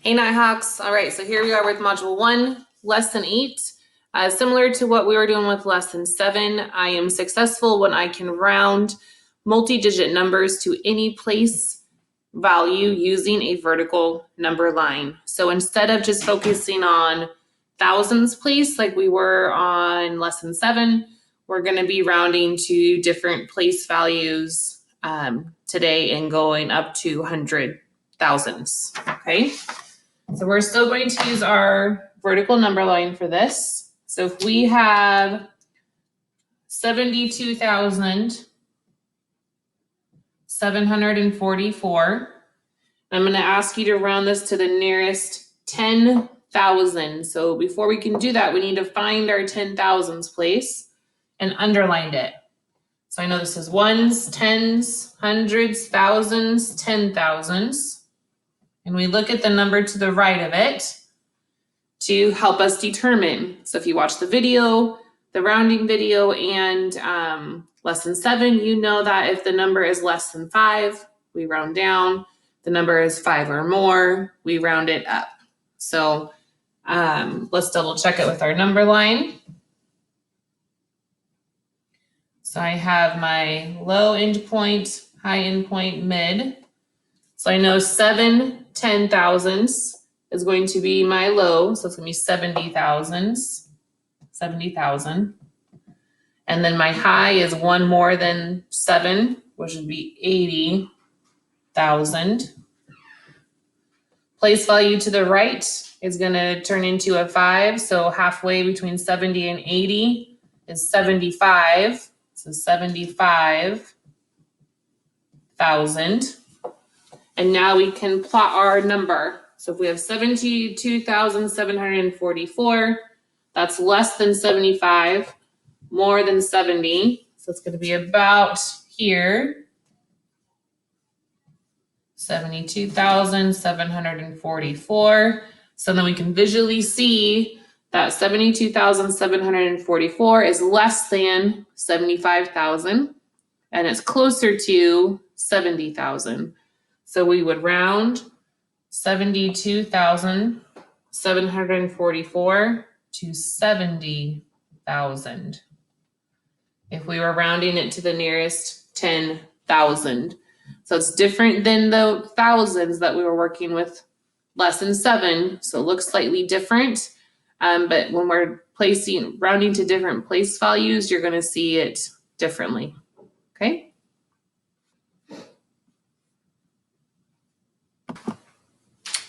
Hey Nighthawks. All right, so here we are with module 1, lesson 8. Similar to what we were doing with lesson 7, I am successful when I can round multi-digit numbers to any place value using a vertical number line. So instead of just focusing on thousands place like we were on lesson 7, we're going to be rounding to different place values today and going up to hundred thousands. Okay. So we're still going to use our vertical number line for this. So if we have 72,744, I'm going to ask you to round this to the nearest 10,000. So before we can do that, we need to find our 10,000s place and underline it. So I know this is ones, tens, hundreds, thousands, 10,000s. And we look at the number to the right of it to help us determine. So if you watch the video, the rounding video and lesson 7, you know that if the number is less than 5, we round down. The number is 5 or more, we round it up. So let's double check it with our number line. So I have my low end point, high end point, mid. So I know 7 10,000s is going to be my low. So it's going to be 70,000. And then my high is one more than 7, which would be 80,000. Place value to the right is going to turn into a 5. So halfway between 70 and 80 is 75. So 75,000. And now we can plot our number. So if we have 72,744, that's less than 75, more than 70. So it's going to be about here. 72,744. So then we can visually see that 72,744 is less than 75,000, and it's closer to 70,000. So we would round 72,744 to 70,000 if we were rounding it to the nearest 10,000. So it's different than the thousands that we were working with lesson 7. So it looks slightly different. But when we're rounding to different place values, you're going to see it differently. Okay.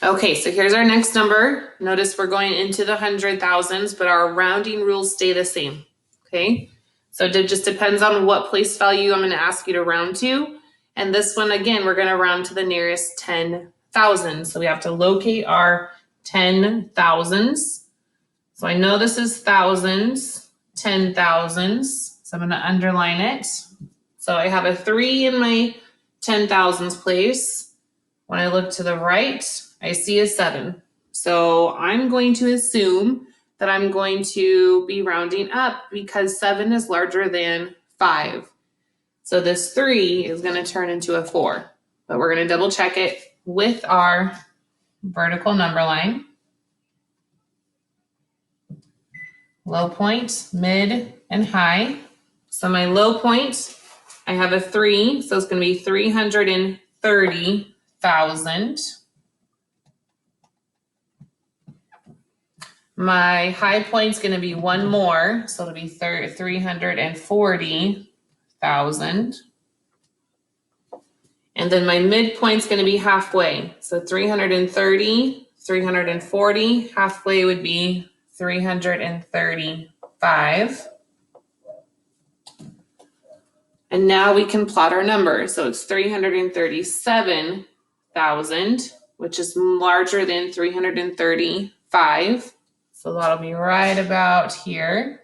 Okay, so here's our next number. Notice we're going into the 100,000s, but our rounding rules stay the same. Okay, so it just depends on what place value I'm going to ask you to round to. And this one, again, we're going to round to the nearest 10,000. So we have to locate our 10,000s. So I know this is thousands, 10,000s. So I'm going to underline it. So I have a 3 in my 10,000s place. When I look to the right, I see a 7. So I'm going to assume that I'm going to be rounding up because 7 is larger than 5. So this 3 is going to turn into a 4. But we're going to double check it with our vertical number line. Low point, mid, and high. So my low point, I have a 3. So it's going to be 330,000. My high point's going to be one more, so it'll be 340,000. And then my midpoint's going to be halfway. So 330, 340, halfway would be 335. And now we can plot our number. So it's 337,000, which is larger than 335. So that'll be right about here.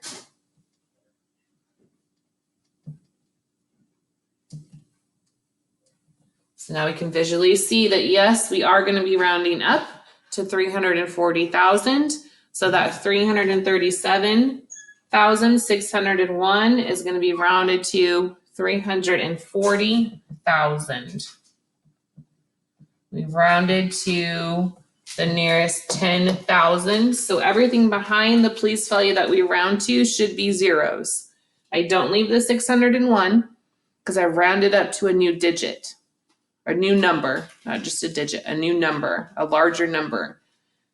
So now we can visually see that, yes, we are going to be rounding up to 340,000. So that 337,601 is going to be rounded to 340,000. We've rounded to the nearest 10,000. So everything behind the place value that we round to should be zeros. I don't leave the 601 because I rounded up to a new digit, or new number, not just a digit, a new number, a larger number.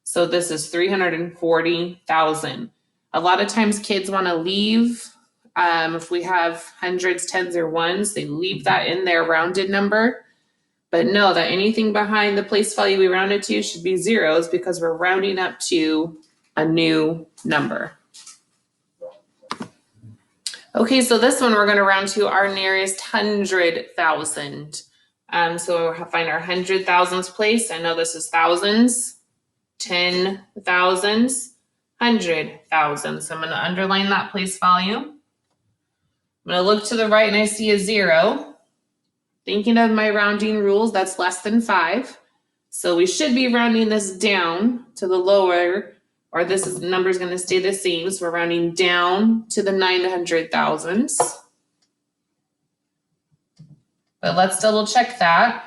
So this is 340,000. A lot of times kids want to leave, if we have hundreds, tens, or ones, they leave that in their rounded number. But know that anything behind the place value we rounded to should be zeros because we're rounding up to a new number. Okay, so this one we're going to round to our nearest 100,000. So we'll find our 100,000s place. I know this is thousands, 10,000s, 100,000. So I'm going to underline that place value. I'm going to look to the right and I see a 0. Thinking of my rounding rules, that's less than 5. So we should be rounding this down to the lower, or this number is going to stay the same. So we're rounding down to the 900,000s. But let's double check that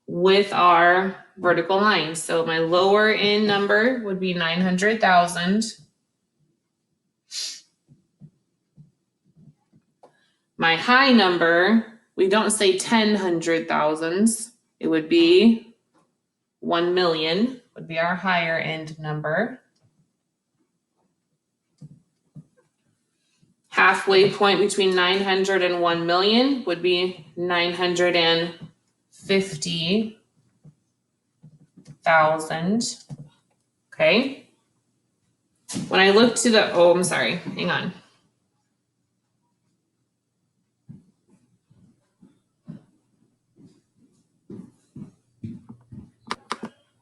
with our vertical line. So my lower end number would be 900,000. My high number, we don't say 10,000,000s. It would be 1 million would be our higher end number. Halfway point between 900 and 1 million would be 950,000. Okay. When I look to the, oh, I'm sorry, hang on.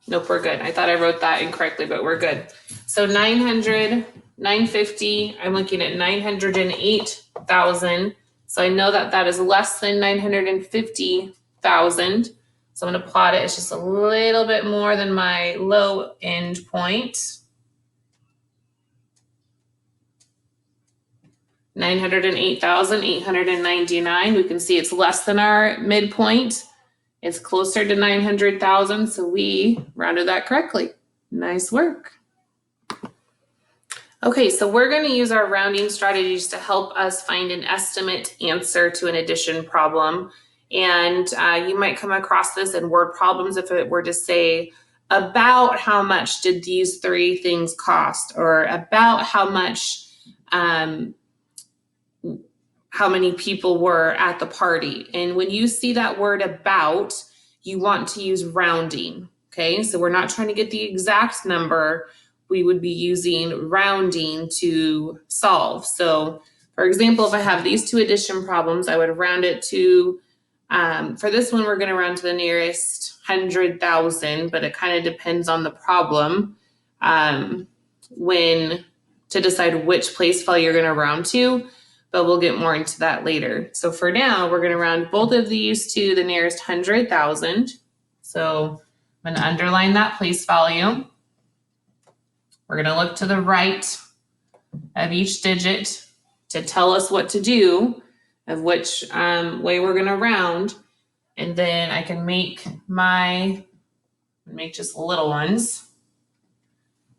Nope, we're good. I thought I wrote that incorrectly, but we're good. So 900, 950, I'm looking at 908,000. So I know that that is less than 950,000. So I'm going to plot it. It's just a little bit more than my low end point. 908,899. We can see it's less than our midpoint. It's closer to 900,000, so we rounded that correctly. Nice work. Okay, so we're going to use our rounding strategies to help us find an estimate answer to an addition problem. And you might come across this in word problems if it were to say, about how much did these 3 things cost? Or about how much, how many people were at the party. And when you see that word about, you want to use rounding, okay? So we're not trying to get the exact number. We would be using rounding to solve. So for example, if I have these 2 addition problems, I would round it to, for this one, we're gonna round to the nearest 100,000, but it kind of depends on the problem when to decide which place value you're gonna round to. But we'll get more into that later. So for now, we're gonna round both of these to the nearest 100,000. So I'm gonna underline that place value. We're gonna look to the right of each digit to tell us what to do, of which way we're gonna round. And then I can make just little ones,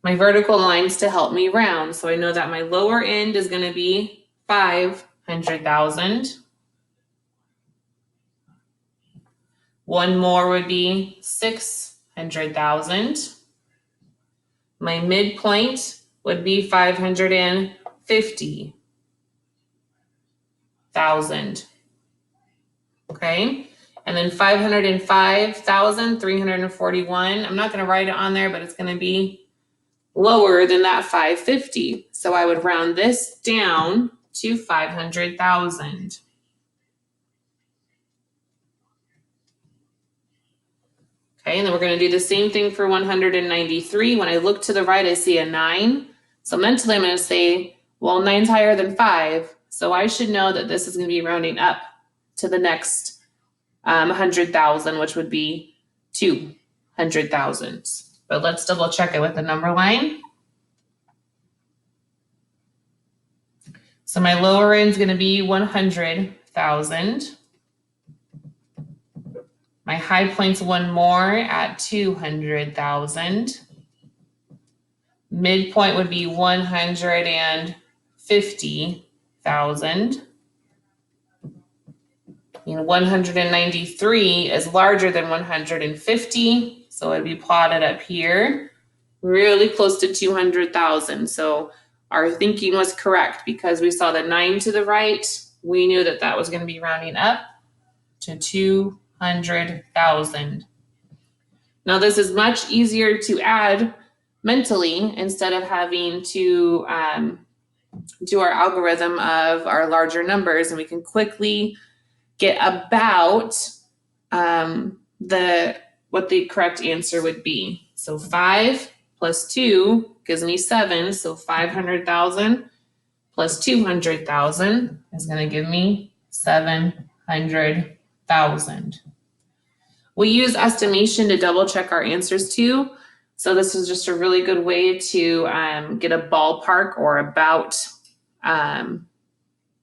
my vertical lines to help me round. So I know that my lower end is gonna be 500,000. One more would be 600,000. My midpoint would be 550,000. Okay, and then 505,341. I'm not going to write it on there, but it's going to be lower than that 550. So I would round this down to 500,000. Okay, and then we're going to do the same thing for 193. When I look to the right, I see a 9. So mentally, I'm going to say, well, 9's higher than 5. So I should know that this is going to be rounding up to the next 100,000, which would be 200,000. But let's double check it with the number line. So my lower end is going to be 100,000. My high point's one more at 200,000. Midpoint would be 150,000. And 193 is larger than 150, so it'd be plotted up here, really close to 200,000. So our thinking was correct because we saw the 9 to the right. We knew that that was going to be rounding up to 200,000. Now this is much easier to add mentally instead of having to do our algorithm of our larger numbers, and we can quickly get about what the correct answer would be. So 5 plus 2 gives me 7. So 500,000 plus 200,000 is going to give me 700,000. We use estimation to double check our answers too. So this is just a really good way to get a ballpark or about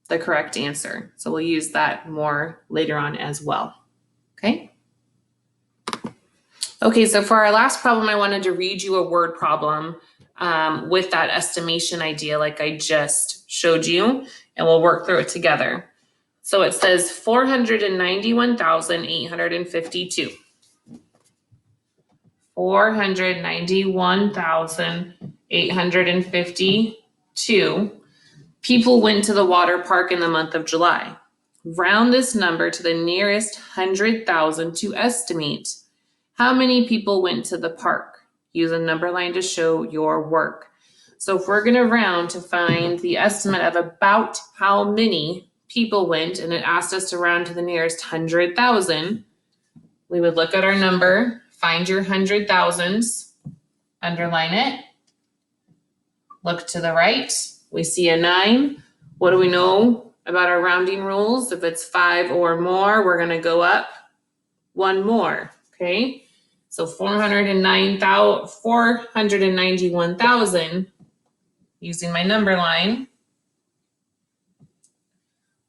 the correct answer. So we'll use that more later on as well. Okay. Okay, so for our last problem, I wanted to read you a word problem with that estimation idea like I just showed you, and we'll work through it together. So it says 491,852. 491,852 people went to the water park in the month of July. Round this number to the nearest 100,000 to estimate how many people went to the park. Use a number line to show your work. So if we're going to round to find the estimate of about how many people went, and it asked us to round to the nearest 100,000, we would look at our number, find your 100,000s, underline it, look to the right, we see a 9. What do we know about our rounding rules? If it's 5 or more, we're going to go up 1 more, okay? So 491,000 using my number line.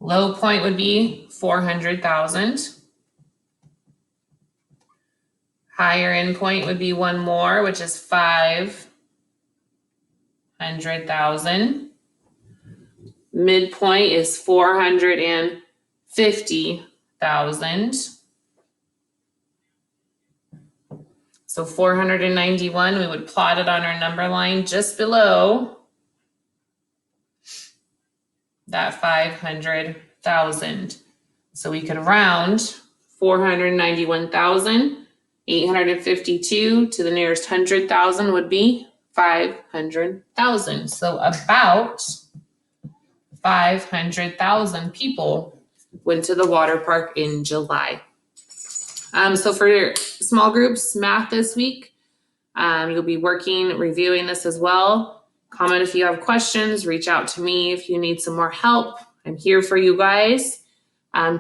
Low point would be 400,000. Higher end point would be 1 more, which is 500,000. Midpoint is 450,000. So 491, we would plot it on our number line just below that 500,000. So we could round 491,852 to the nearest 100,000 would be 500,000. So about 500,000 people went to the water park in July. So for small groups math this week, you'll be reviewing this as well. Comment if you have questions, reach out to me if you need some more help. I'm here for you guys.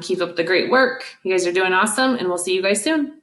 Keep up the great work. You guys are doing awesome, and we'll see you guys soon.